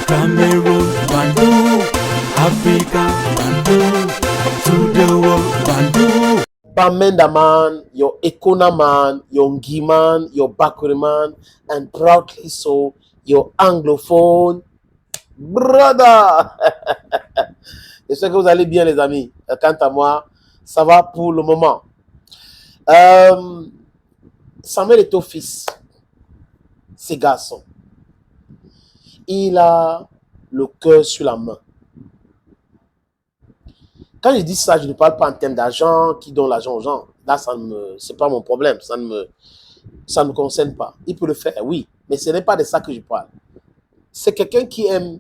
Cameroon, Bandung, Africa, Bandung, to the world, Bandung. Bamenda man, your Ekona man, your Ngi man, your Bakuri man, and proudly so, your Anglophone brother. J'espère que vous allez bien, les amis. Quant à moi, ça va pour le moment. Samuel est au fils, ces garçons. Il a le cœur sur la main. Quand je dis ça, je ne parle pas en termes d'argent, qui donne l'argent aux gens. Là, c'est pas mon problème, ça ne me concerne pas. Il peut le faire, oui, mais ce n'est pas de ça que je parle. C'est quelqu'un qui aime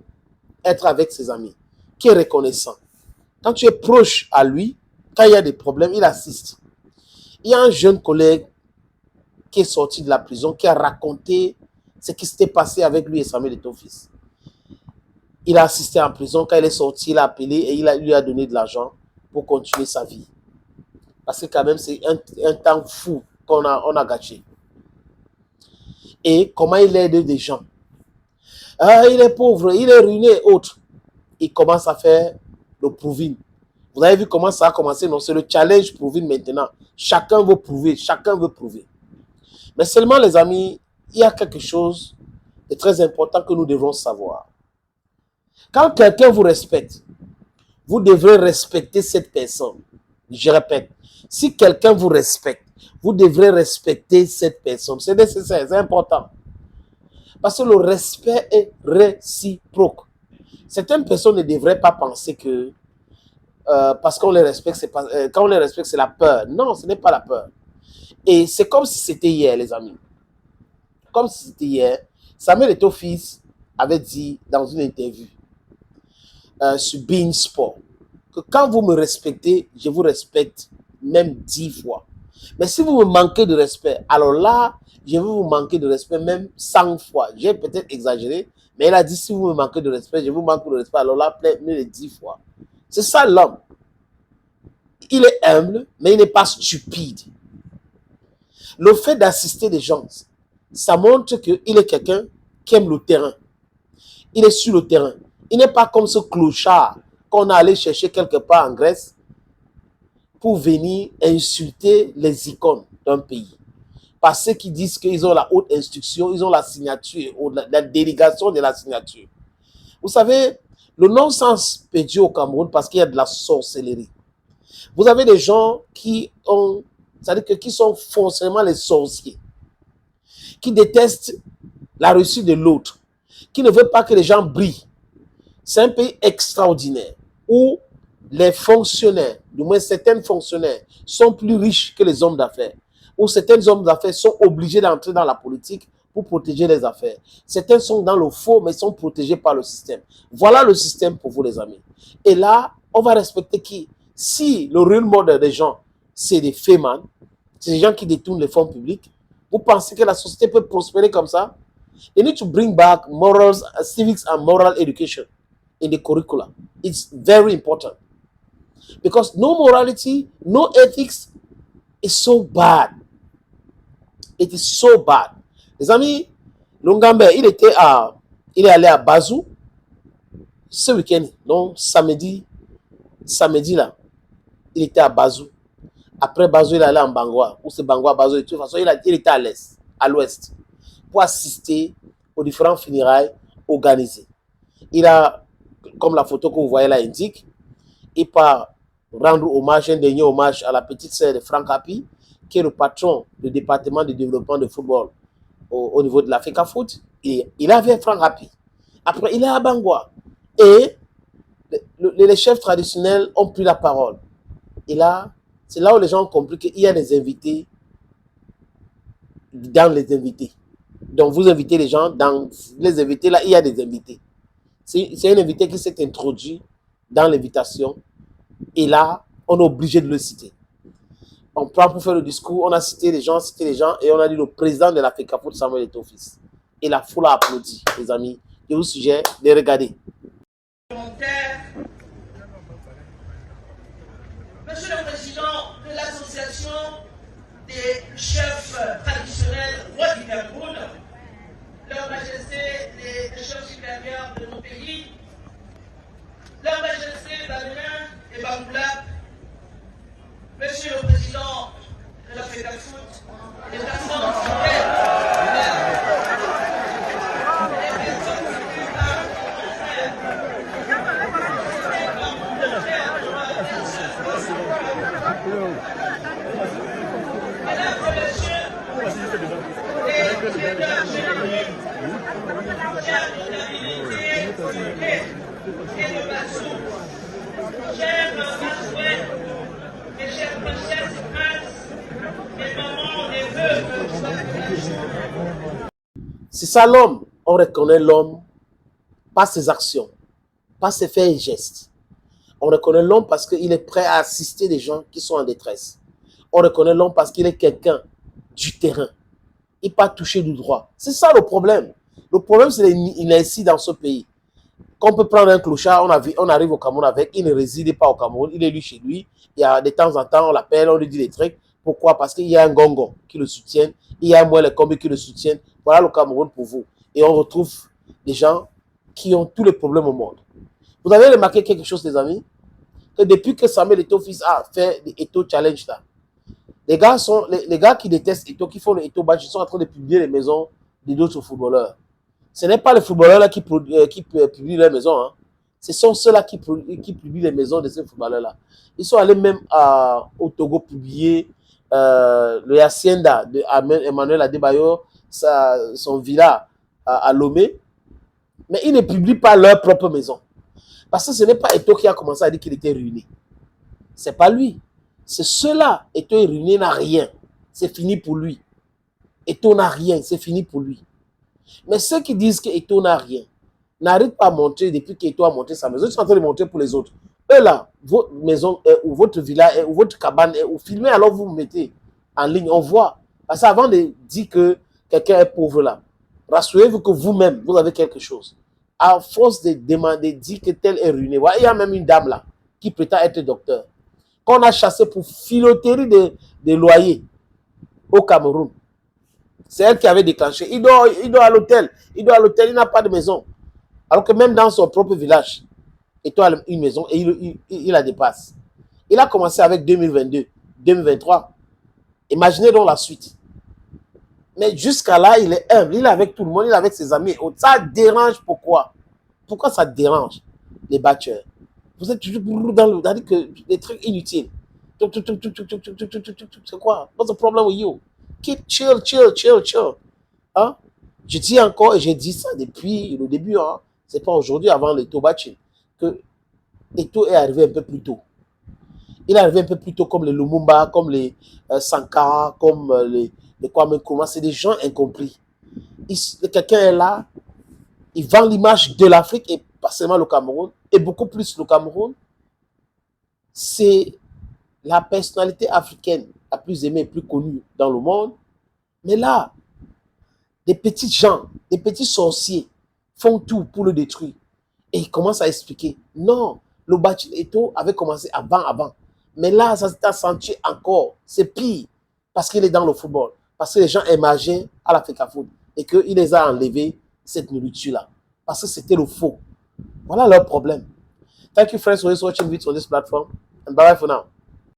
être avec ses amis, qui est reconnaissant. Quand tu es proche à lui, quand il y a des problèmes, il assiste. Il y a un jeune collègue qui est sorti de la prison, qui a raconté ce qui s'était passé avec lui et Samuel Eto'o-Fils. Il a assisté en prison. Quand il est sorti, il a appelé et il lui a donné de l'argent pour continuer sa vie. Parce que quand même, c'est un temps fou qu'on a gâché. Et comment il aide des gens. Ah, il est pauvre, il est ruiné, autre. Il commence à faire le proving. Vous avez vu comment ça a commencé? Non, c'est le challenge proving maintenant. Chacun veut prouver, chacun veut prouver. Mais seulement, les amis, il y a quelque chose de très important que nous devons savoir. Quand quelqu'un vous respecte, vous devrez respecter cette personne. Je répète, si quelqu'un vous respecte, vous devrez respecter cette personne. C'est nécessaire, c'est important. Parce que le respect est réciproque. Certaines personnes ne devraient pas penser que parce qu'on les respecte, quand on les respecte, c'est la peur. Non, ce n'est pas la peur. Et c'est comme si c'était hier, les amis. Comme si c'était hier. Samuel Eto'o-Fils avait dit dans une interview sur Bein Sport que quand vous me respectez, je vous respecte même 10 fois. Mais si vous me manquez de respect, alors là, je vais vous manquer de respect même 100 fois. J'ai peut-être exagéré, mais il a dit si vous me manquez de respect, je vous manque de respect, alors là, plus de 10 fois. C'est ça l'homme. Il est humble, mais il n'est pas stupide. Le fait d'assister des gens, ça montre qu'il est quelqu'un qui aime le terrain. Il est sur le terrain. Il n'est pas comme ce clochard qu'on a allé chercher quelque part en Grèce pour venir insulter les icônes d'un pays. Parce qu'ils disent qu'ils ont la haute instruction, ils ont la signature, la délégation de la signature. Vous savez, le non-sens peut dire au Cameroun parce qu'il y a de la sorcellerie. Vous avez des gens qui ont, c'est-à-dire que qui sont forcément les sorciers, qui détestent la réussite de l'autre, qui ne veulent pas que les gens brillent. C'est un pays extraordinaire où les fonctionnaires, du moins certains fonctionnaires, sont plus riches que les hommes d'affaires, où certains hommes d'affaires sont obligés d'entrer dans la politique pour protéger les affaires. Certains sont dans le faux, mais sont protégés par le système. Voilà le système pour vous, les amis. Et là, on va respecter qui? Si le real model des gens, c'est des fémans, c'est des gens qui détournent les fonds publics, vous pensez que la société peut prospérer comme ça? They need to bring back morals, civics and moral education in the curricula. It's very important. Because no morality, no ethics is so bad. It is so bad. Les amis, Longambe, il est allé à Bazou ce week-end, donc samedi là, il était à Bazou. Après Bazou, il est allé en Bangwa, ou c'est Bangwa, Bazou, de toute façon, il était à l'ouest, pour assister aux différents funérailles organisés. Il a, comme la photo que vous voyez là indique, il part rendre hommage, un dernier hommage à la petite sœur de Franck Hapi, qui est le patron du département de développement de football au niveau de l'Africa Foot. Et il avait Franck Hapi. Après, il est à Bangwa. Et les chefs traditionnels ont pris la parole. Et là, c'est là où les gens ont compris qu'il y a des invités dans les invités. Donc, vous invitez les gens, dans les invités, là, il y a des invités. C'est un invité qui s'est introduit dans l'invitation. Et là, on est obligé de le citer. On prend pour faire le discours, on a cité les gens, et on a dit le président de l'Africa Foot, Samuel Eto'o-Fils. Et la foule a applaudi, les amis. Je vous suggère de regarder. Monsieur le Président de l'Association des chefs traditionnels rois du Cameroun, Leur Majesté, les chefs supérieurs de nos pays chère comptabilité et le Bassou, chère Maxwell, mes chères princesses, princes, mes mamans, mes veuves. C'est ça l'homme. On reconnaît l'homme par ses actions, par ses faits et gestes. On reconnaît l'homme parce qu'il est prêt à assister des gens qui sont en détresse. On reconnaît l'homme parce qu'il est quelqu'un du terrain. Il n'est pas touché du droit. C'est ça le problème. Le problème, c'est l'inertie dans ce pays. Quand on peut prendre un clochard, on arrive au Cameroun avec, il ne réside pas au Cameroun, il est lui chez lui. Il y a de temps en temps, on l'appelle, on lui dit des trucs. Pourquoi? Parce qu'il y a un gongon qui le soutient, il y a un moelle combi qui le soutiennent. Voilà le Cameroun pour vous. Et on retrouve des gens qui ont tous les problèmes au monde. Vous avez remarqué quelque chose, les amis? Que depuis que Samuel Eto'o fils a fait l'Eto'o Challenge là, les gars qui détestent Eto'o, qui font le Eto'o Badge, ils sont en train de publier les maisons d'autres footballeurs. Ce n'est pas les footballeurs là qui publient les maisons. Hein. Ce sont ceux-là qui publient les maisons de ces footballeurs-là. Ils sont allés même au Togo publier le Hacienda de Emmanuel Adebayor, son villa à Lomé. Mais ils ne publient pas leur propre maison. Parce que ce n'est pas Eto'o qui a commencé à dire qu'il était ruiné. Ce n'est pas lui. C'est ceux-là. Eto'o est ruiné, n'a rien. C'est fini pour lui. Eto'o n'a rien, c'est fini pour lui. Mais ceux qui disent que Eto'o n'a rien, n'arrêtent pas à montrer depuis qu'Eto'o a monté sa maison. Ils sont en train de montrer pour les autres. Eux là, votre maison ou votre villa ou votre cabane ou filmez, alors vous vous mettez en ligne, on voit. Parce qu'avant de dire que quelqu'un est pauvre là, rassurez-vous que vous-même, vous avez quelque chose. À force de demander, dire que tel est ruiné. Ouais, il y a même une dame là qui prétend être docteur, qu'on a chassé pour filoterie de loyers au Cameroun. C'est elle qui avait déclenché. Il dort à l'hôtel. Il n'a pas de maison. Alors que même dans son propre village, il a une maison et il la dépasse. Il a commencé avec 2022, 2023. Imaginez donc la suite. Mais jusqu'à là, il est humble. Il est avec tout le monde. Il est avec ses amis. Ça dérange pourquoi? Pourquoi ça dérange les batteurs? Vous êtes toujours dans des trucs inutiles. C'est quoi? What's the problem with you? Keep chill. Hein? Je dis encore et j'ai dit ça depuis le début. Hein? Ce n'est pas aujourd'hui, avant l'Eto'o Badge, que Eto'o est arrivé un peu plus tôt. Il est arrivé un peu plus tôt comme les Lumumba, comme les Sankara, comme les Kwame Nkrumah. C'est des gens incompris. Quelqu'un est là, il vend l'image de l'Afrique et pas seulement le Cameroun, et beaucoup plus le Cameroun. C'est la personnalité africaine la plus aimée et plus connue dans le monde. Mais là, des petits gens, des petits sorciers font tout pour le détruire. Et ils commencent à expliquer. Non, le Badge Eto'o avait commencé avant. Mais là, ça s'est senti encore. C'est pire. Parce qu'il est dans le football. Parce que les gens émergeaient à l'Africa Foot. Et qu'il les a enlevés, cette nourriture-là. Parce que c'était le faux. Voilà leur problème. Thank you, friends, for watching videos on this platform. And bye-bye for now.